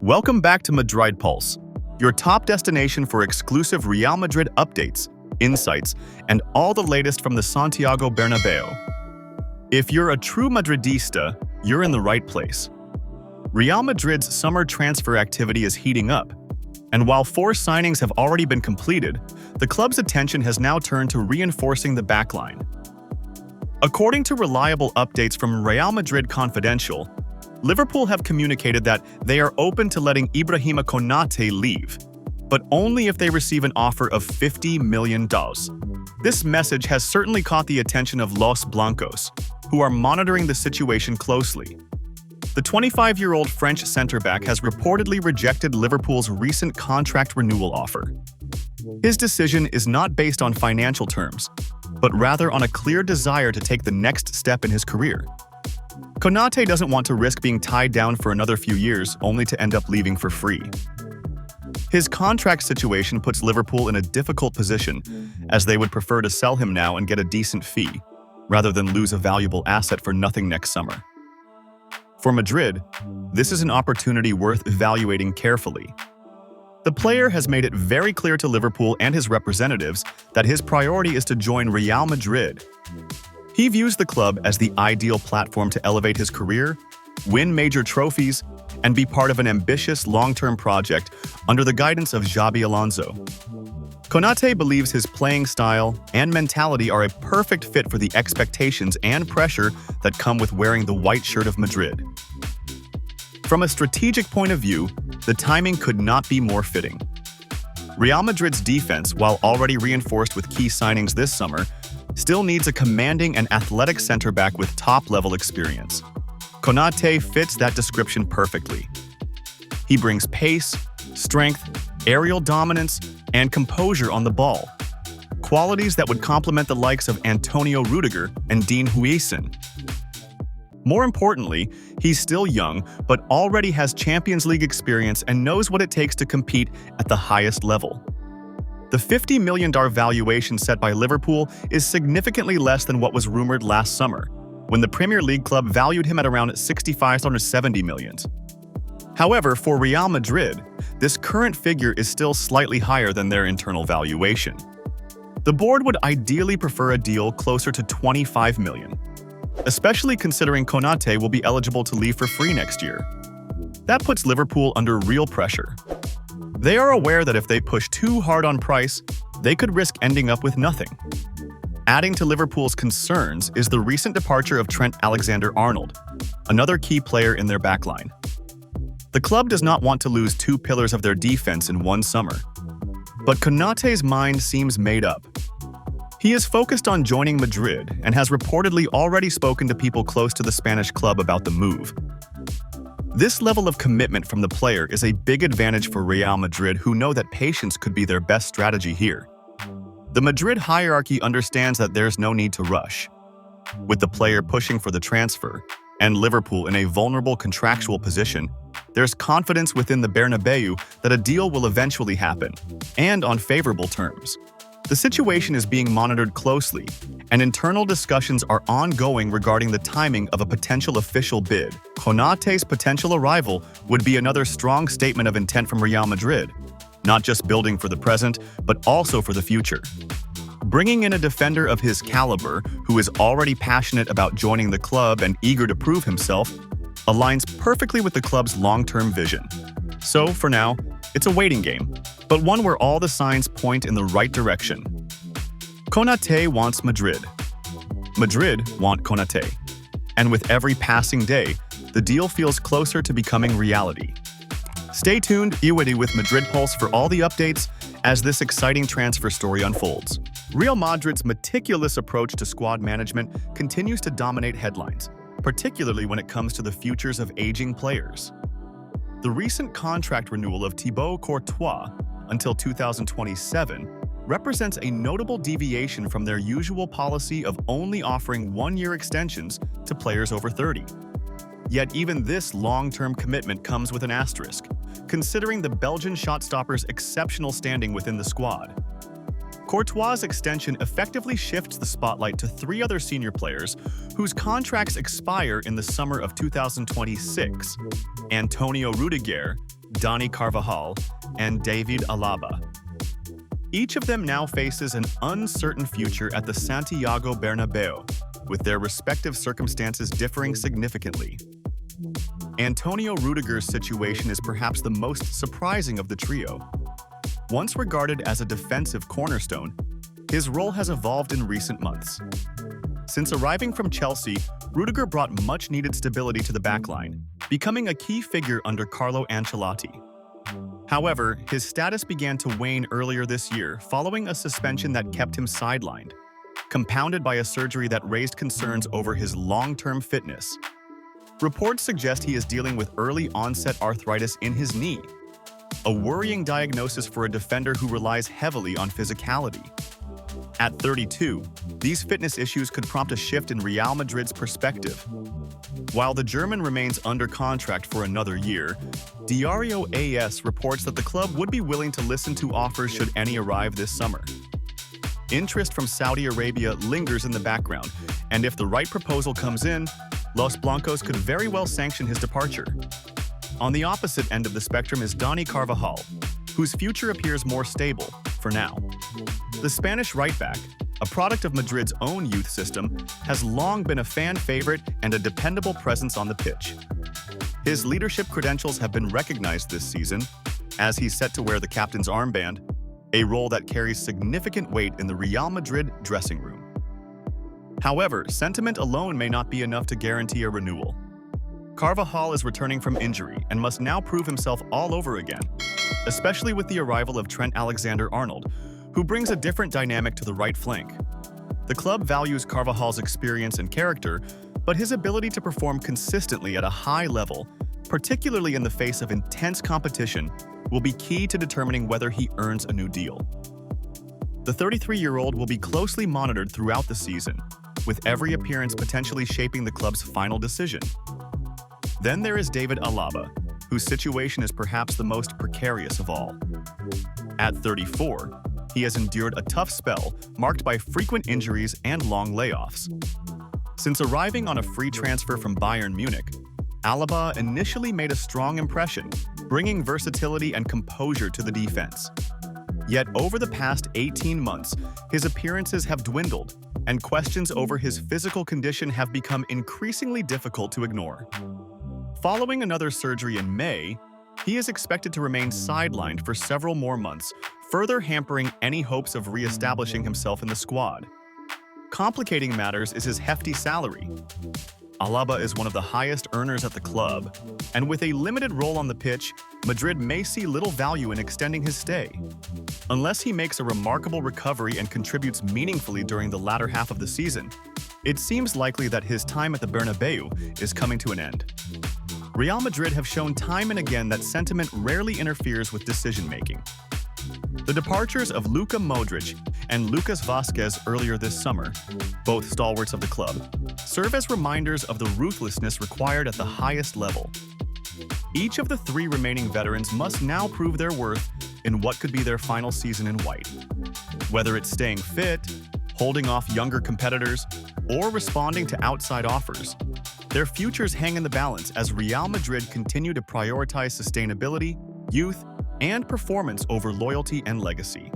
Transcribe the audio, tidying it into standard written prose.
Welcome back to Madrid Pulse, your top destination for exclusive Real Madrid updates, insights, and all the latest from the Santiago Bernabeu. If you're a true Madridista, you're in the right place. Real Madrid's summer transfer activity is heating up, and while 4 signings have already been completed, the club's attention has now turned to reinforcing the backline. According to reliable updates from Real Madrid Confidential, Liverpool have communicated that they are open to letting Ibrahima Konate leave, but only if they receive an offer of $50 million. This message has certainly caught the attention of Los Blancos, who are monitoring the situation closely. The 25-year-old French centre-back has reportedly rejected Liverpool's recent contract renewal offer. His decision is not based on financial terms, but rather on a clear desire to take the next step in his career. Konate doesn't want to risk being tied down for another few years only to end up leaving for free. His contract situation puts Liverpool in a difficult position, as they would prefer to sell him now and get a decent fee, rather than lose a valuable asset for nothing next summer. For Madrid, this is an opportunity worth evaluating carefully. The player has made it very clear to Liverpool and his representatives that his priority is to join Real Madrid. He views the club as the ideal platform to elevate his career, win major trophies, and be part of an ambitious long-term project under the guidance of Xabi Alonso. Konate believes his playing style and mentality are a perfect fit for the expectations and pressure that come with wearing the white shirt of Madrid. From a strategic point of view, the timing could not be more fitting. Real Madrid's defense, while already reinforced with key signings this summer, still needs a commanding and athletic center-back with top-level experience. Konate fits that description perfectly. He brings pace, strength, aerial dominance, and composure on the ball, qualities that would complement the likes of Antonio Rüdiger and Dean Huijsen. More importantly, he's still young, but already has Champions League experience and knows what it takes to compete at the highest level. The $50 million valuation set by Liverpool is significantly less than what was rumored last summer, when the Premier League club valued him at around $65–70 million. However, for Real Madrid, this current figure is still slightly higher than their internal valuation. The board would ideally prefer a deal closer to $25 million, especially considering Konate will be eligible to leave for free next year. That puts Liverpool under real pressure. They are aware that if they push too hard on price, they could risk ending up with nothing. Adding to Liverpool's concerns is the recent departure of Trent Alexander-Arnold, another key player in their backline. The club does not want to lose 2 pillars of their defense in one summer. But Konate's mind seems made up. He is focused on joining Madrid and has reportedly already spoken to people close to the Spanish club about the move. This level of commitment from the player is a big advantage for Real Madrid, who know that patience could be their best strategy here. The Madrid hierarchy understands that there's no need to rush. With the player pushing for the transfer, and Liverpool in a vulnerable contractual position, there's confidence within the Bernabeu that a deal will eventually happen, and on favorable terms. The situation is being monitored closely, and internal discussions are ongoing regarding the timing of a potential official bid. Konate's potential arrival would be another strong statement of intent from Real Madrid, not just building for the present, but also for the future. Bringing in a defender of his caliber, who is already passionate about joining the club and eager to prove himself, aligns perfectly with the club's long-term vision. So, for now, it's a waiting game, but one where all the signs point in the right direction. Konate wants Madrid. Madrid want Konate. And with every passing day, the deal feels closer to becoming reality. Stay tuned, with Madrid Pulse for all the updates as this exciting transfer story unfolds. Real Madrid's meticulous approach to squad management continues to dominate headlines, particularly when it comes to the futures of aging players. The recent contract renewal of Thibaut Courtois until 2027 represents a notable deviation from their usual policy of only offering 1-year extensions to players over 30. Yet even this long-term commitment comes with an asterisk, considering the Belgian shot-stopper's exceptional standing within the squad. Courtois' extension effectively shifts the spotlight to 3 other senior players whose contracts expire in the summer of 2026: Antonio Rüdiger, Dani Carvajal, and David Alaba. Each of them now faces an uncertain future at the Santiago Bernabeu, with their respective circumstances differing significantly. Antonio Rüdiger's situation is perhaps the most surprising of the trio. Once regarded as a defensive cornerstone, his role has evolved in recent months. Since arriving from Chelsea, Rüdiger brought much-needed stability to the backline, becoming a key figure under Carlo Ancelotti. However, his status began to wane earlier this year following a suspension that kept him sidelined, compounded by a surgery that raised concerns over his long-term fitness. Reports suggest he is dealing with early-onset arthritis in his knee, a worrying diagnosis for a defender who relies heavily on physicality. At 32, these fitness issues could prompt a shift in Real Madrid's perspective. While the German remains under contract for another year, Diario AS reports that the club would be willing to listen to offers should any arrive this summer. Interest from Saudi Arabia lingers in the background, and if the right proposal comes in, Los Blancos could very well sanction his departure. On the opposite end of the spectrum is Dani Carvajal, whose future appears more stable, for now. The Spanish right-back, a product of Madrid's own youth system, has long been a fan favorite and a dependable presence on the pitch. His leadership credentials have been recognized this season, as he's set to wear the captain's armband, a role that carries significant weight in the Real Madrid dressing room. However, sentiment alone may not be enough to guarantee a renewal. Carvajal is returning from injury and must now prove himself all over again, especially with the arrival of Trent Alexander-Arnold, who brings a different dynamic to the right flank. The club values Carvajal's experience and character, but his ability to perform consistently at a high level, particularly in the face of intense competition, will be key to determining whether he earns a new deal. The 33-year-old will be closely monitored throughout the season, with every appearance potentially shaping the club's final decision. Then there is David Alaba, whose situation is perhaps the most precarious of all. At 34, he has endured a tough spell marked by frequent injuries and long layoffs. Since arriving on a free transfer from Bayern Munich, Alaba initially made a strong impression, bringing versatility and composure to the defense. Yet over the past 18 months, his appearances have dwindled, and questions over his physical condition have become increasingly difficult to ignore. Following another surgery in May, he is expected to remain sidelined for several more months, further hampering any hopes of re-establishing himself in the squad. Complicating matters is his hefty salary. Alaba is one of the highest earners at the club, and with a limited role on the pitch, Madrid may see little value in extending his stay. Unless he makes a remarkable recovery and contributes meaningfully during the latter half of the season, it seems likely that his time at the Bernabeu is coming to an end. Real Madrid have shown time and again that sentiment rarely interferes with decision-making. The departures of Luka Modric and Lucas Vazquez earlier this summer, both stalwarts of the club, serve as reminders of the ruthlessness required at the highest level. Each of the three remaining veterans must now prove their worth in what could be their final season in white. Whether it's staying fit, holding off younger competitors, or responding to outside offers, their futures hang in the balance as Real Madrid continue to prioritize sustainability, youth, and performance over loyalty and legacy.